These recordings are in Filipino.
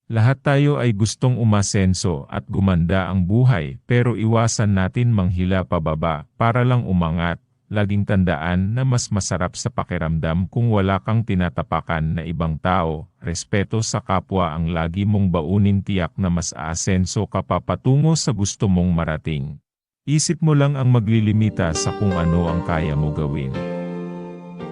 Lahat tayo ay gustong umasenso at gumanda ang buhay, pero iwasan natin manghila pababa para lang umangat. Laging tandaan na mas masarap sa pakiramdam kung wala kang tinatapakan na ibang tao. Respeto sa kapwa ang lagi mong baunin, tiyak na mas aasenso ka pa patungo sa gusto mong marating. Isip mo lang ang maglilimita sa kung ano ang kaya mo gawin.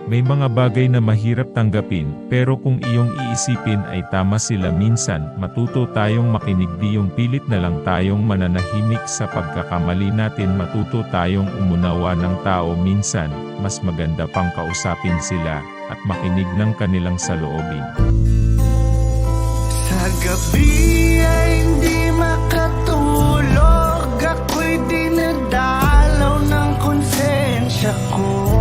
May mga bagay na mahirap tanggapin, pero kung iyong iisipin ay tama sila minsan, matuto tayong makinig, di yung pilit na lang tayong mananahimik sa pagkakamali natin, matuto tayong umunawa ng tao minsan, mas maganda pang kausapin sila, at makinig ng kanilang saloobin. Sa gabi ay hindi makatulog, ako'y dinadalaw ng konsensya ko.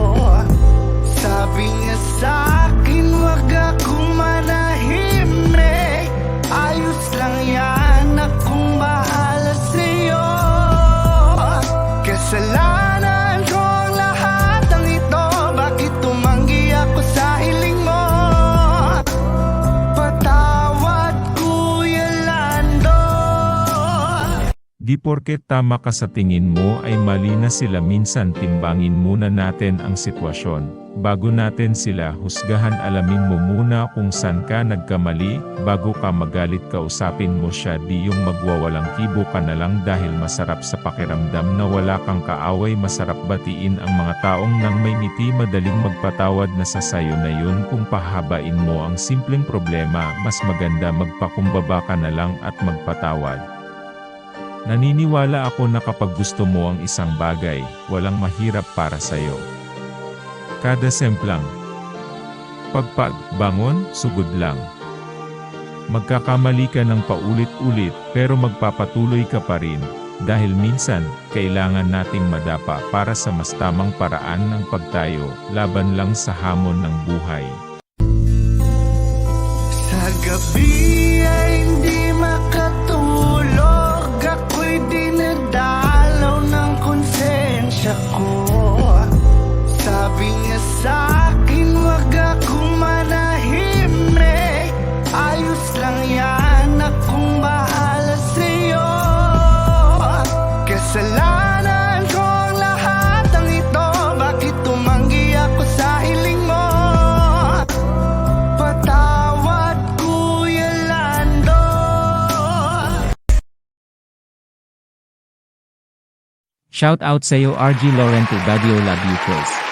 Sabi niya sa'kin, wag akong manahimik, ayos lang yan, akong bahala sa'yo. Kasalanan ko ang lahat ng ito, bakit tumanggi ako sa hiling mo? Patawad, Kuya Lando. Di porket tama ka sa tingin mo ay mali na sila, minsan timbangin muna natin ang sitwasyon. Bago natin sila husgahan, alamin mo muna kung saan ka nagkamali, bago ka magalit kausapin mo siya, di yung magwawalang kibo ka na lang dahil masarap sa pakiramdam na wala kang kaaway. Masarap batiin ang mga taong nang may ngiti, madaling magpatawad na sa sayo na yun. Kung pahabain mo ang simpleng problema, mas maganda magpakumbaba ka na lang at magpatawad. Naniniwala ako na kapag gusto mo ang isang bagay, walang mahirap para sayo. Kada semplang pagpagbangon, sugod lang. Magkakamali ka ng paulit-ulit, pero magpapatuloy ka pa rin, dahil minsan, kailangan nating madapa para sa mas tamang paraan ng pagtayo, laban lang sa hamon ng buhay. Sa gabi ay hindi makatulog, ako'y dinadalaw ng konsensya ko. Sabi niya sa'kin, wag akong manahimik, ayos lang yan, akong bahala sa'yo. Kasalanan ko ang lahat ng ito, bakit tumanggi ako sa hiling mo? Patawad, Kuya Lando. Shout out sa'yo RG Laurento Baguio, love you Chris.